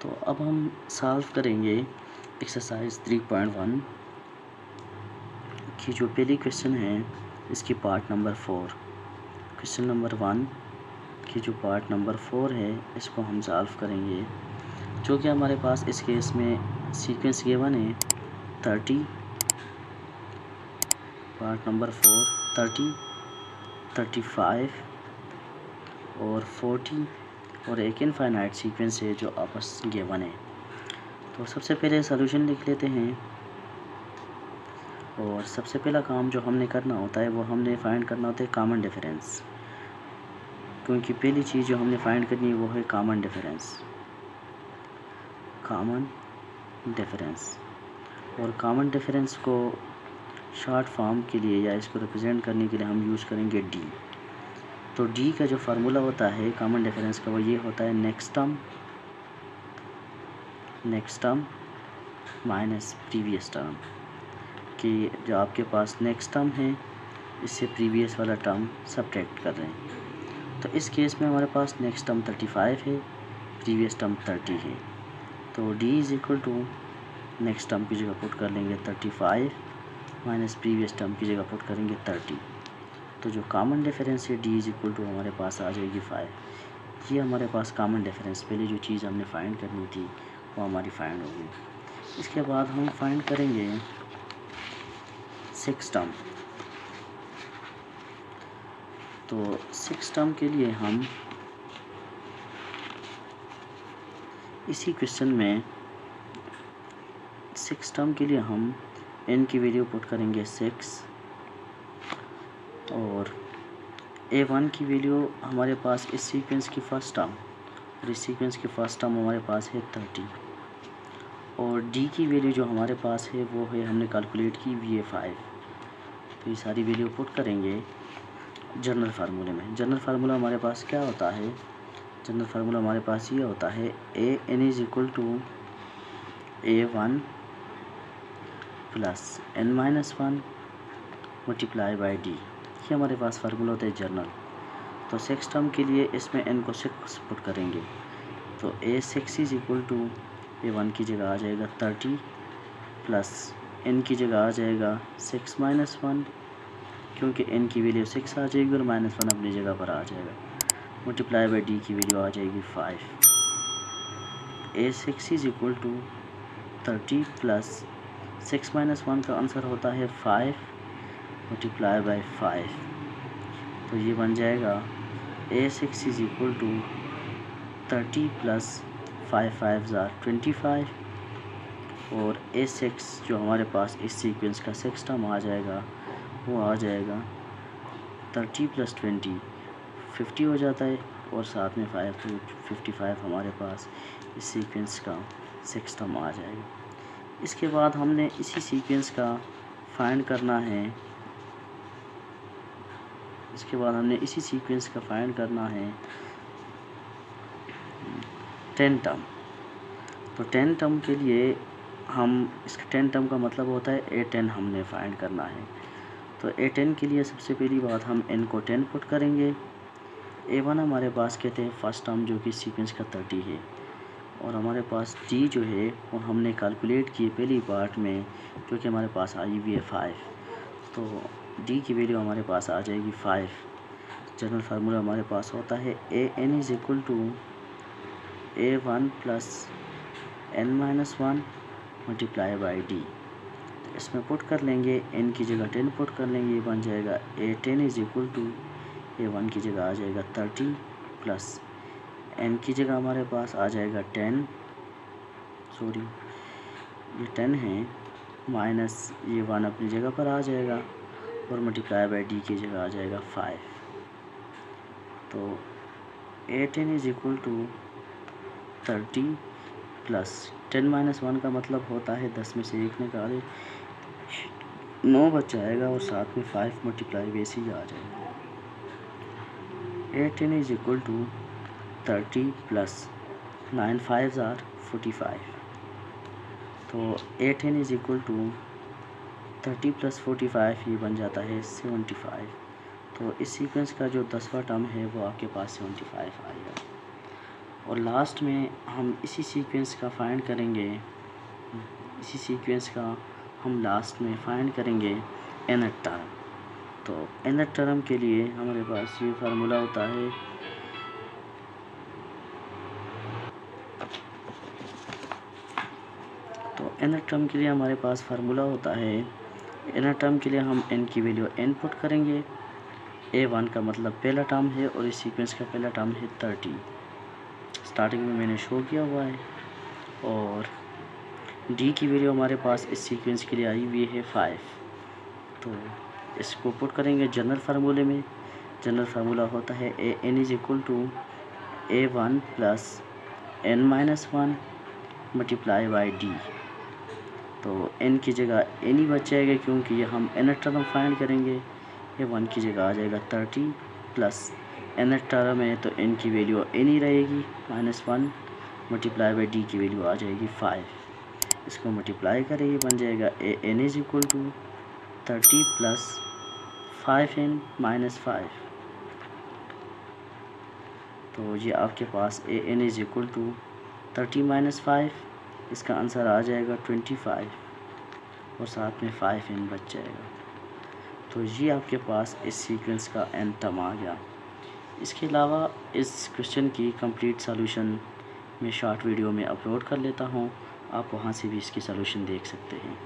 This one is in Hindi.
तो अब हम सॉल्व करेंगे एक्सरसाइज 3.1 की जो पहली क्वेश्चन है इसकी पार्ट नंबर 4। क्वेश्चन नंबर 1 की जो पार्ट नंबर 4 है इसको हम सॉल्व करेंगे, जो कि हमारे पास इस केस में सीक्वेंस गिवन है 30, पार्ट नंबर 4 30, 35 और 40 और एक इनफाइनाइट सीक्वेंस है जो आपस गिवन है। तो सबसे पहले सॉल्यूशन लिख लेते हैं और सबसे पहला काम जो हमने करना होता है वो हमने फाइंड करना होता है कॉमन डिफरेंस, क्योंकि पहली चीज़ जो हमने फाइंड करनी है वो है कॉमन डिफरेंस। और कॉमन डिफरेंस को शॉर्ट फॉर्म के लिए या इसको रिप्रेजेंट करने के लिए हम यूज़ करेंगे डी। तो डी का जो फार्मूला होता है कॉमन डिफरेंस का वो ये होता है next term minus previous term, कि जो आपके पास नेक्स्ट टर्म है इससे प्रीवियस वाला टर्म सब्ट्रैक्ट कर रहे हैं। तो इस केस में हमारे पास नेक्स्ट टर्म 35 है, प्रीवियस टर्म 30 है। तो d is equal to next term की जगह पुट कर लेंगे 35 माइनस प्रीवियस टर्म की जगह पुट करेंगे 30। तो जो कॉमन डिफरेंस है d इज़ इक्वल टू हमारे पास आ जाएगी 5। ये हमारे पास कॉमन डिफरेंस, पहले जो चीज़ हमने फाइंड करनी थी वो हमारी फाइंड होगी। इसके बाद हम फाइंड करेंगे 6 टर्म। तो 6 टर्म के लिए हम इसी क्वेश्चन में 6 टर्म के लिए हम n की वैल्यू पुट करेंगे 6 और a1 की वैल्यू हमारे पास इस सीक्वेंस की फर्स्ट टर्म, और इस सीक्वेंस की फर्स्ट टर्म हमारे पास है 30 और d की वैल्यू जो हमारे पास है वो है हमने कैलकुलेट की VA5। तो ये सारी वैल्यू पुट करेंगे जनरल फार्मूले में। जनरल फार्मूला हमारे पास क्या होता है? जनरल फार्मूला हमारे पास ये होता है an is equal to a1 plus n-1 multiply by d. ये हमारे पास फार्मूला होता है जनरल। तो 6 टर्म के लिए इसमें n को 6 पुट करेंगे, तो a6 is equal to a1 की जगह आ जाएगा 30 प्लस n की जगह आ जाएगा 6 माइनस 1, क्योंकि n की वैल्यू 6 आ जाएगी और -1 अपनी जगह पर आ जाएगा, मल्टीप्लाई बाई डी की वैल्यू आ जाएगी 5। a6 is equal to 30 plus 6 minus 1 का आंसर होता है 5 मल्टीप्लाई बाई 5। तो ये बन जाएगा a6 is equal to 30 plus 5 5 25 और a6 जो हमारे पास इस सीक्वेंस का 6 टर्म आ जाएगा वो आ जाएगा 30 प्लस 20 50 हो जाता है और साथ में 5 तो 55 हमारे पास इस सीक्वेंस का 6 टर्म आ जाएगा। इसके बाद हमने इसी सीक्वेंस का फाइंड करना है, 10 टर्म। तो 10 टर्म के लिए हम इसका 10 टर्म का मतलब होता है a10 हमने फाइंड करना है। तो a10 के लिए सबसे पहली बात हम n को 10 पुट करेंगे। a1 हमारे पास कहते हैं फर्स्ट टर्म जो कि सीक्वेंस का 30 है, और हमारे पास d जो है वो हमने कैलकुलेट की पहली पार्ट में, जो कि हमारे पास आई हुई है 5। तो d की वैल्यू हमारे पास आ जाएगी 5। जनरल फार्मूला हमारे पास होता है an is equal to a1 plus n-1 multiply by d. इसमें पुट कर लेंगे n की जगह 10 पुट कर लेंगे, ये बन जाएगा a10 is equal to a1 की जगह आ जाएगा 30 प्लस n की जगह हमारे पास आ जाएगा 10, सॉरी ये 10 है, माइनस ये 1 अपनी जगह पर आ जाएगा और मल्टीप्लाई बाई डी की जगह आ जाएगा 5। तो a10 is equal to 30 plus 10 minus 1 का मतलब होता है 10 में से 1 निकाले 9 बच जाएगा और साथ में 5 मल्टीप्लाई वैसे ही आ जाएगा। a10 is equal to 30 plus 9 5 45। तो a10 is equal to 30 plus 45 ये बन जाता है 75। तो इस सीक्वेंस का जो 10वां टर्म है वो आपके पास 75 आएगा। और लास्ट में हम इसी सीक्वेंस का फाइंड करेंगे, इसी सीक्वेंस का हम लास्ट में फाइंड करेंगे nth टर्म। तो nth टर्म के लिए हमारे पास ये फार्मूला होता है, तो nth टर्म के लिए हमारे पास फार्मूला होता है, nth टर्म के लिए हम n की वैल्यू n पुट करेंगे। a1 का मतलब पहला टर्म है और इस सीक्वेंस का पहला टर्म है 30, स्टार्टिंग में मैंने शो किया हुआ है। और d की वैल्यू हमारे पास इस सीक्वेंस के लिए आई हुई है 5, तो इसको पुट करेंगे जनरल फार्मूले में। जनरल फार्मूला होता है n is equal to a1 plus n-1 multiply by d। तो n की जगह n ही बच जाएगा क्योंकि ये हम nth टर्म फाइंड करेंगे। ये 1 की जगह आ जाएगा 30 प्लस nth टर्म है तो n की वैल्यू n ही रहेगी -1 मल्टीप्लाई बाई d की वैल्यू आ जाएगी 5। इसको मल्टीप्लाई करें, ये बन जाएगा n is equal to 30 plus 5n minus 5। तो ये आपके पास n is equal to 30 minus 5, इसका आंसर आ जाएगा 25 और साथ में 5n बच जाएगा। तो ये आपके पास इस सीक्वेंस का n टर्म आ गया। इसके अलावा इस क्वेश्चन की कंप्लीट सॉल्यूशन मैं शॉर्ट वीडियो में अपलोड कर लेता हूँ, आप वहाँ से भी इसकी सॉल्यूशन देख सकते हैं।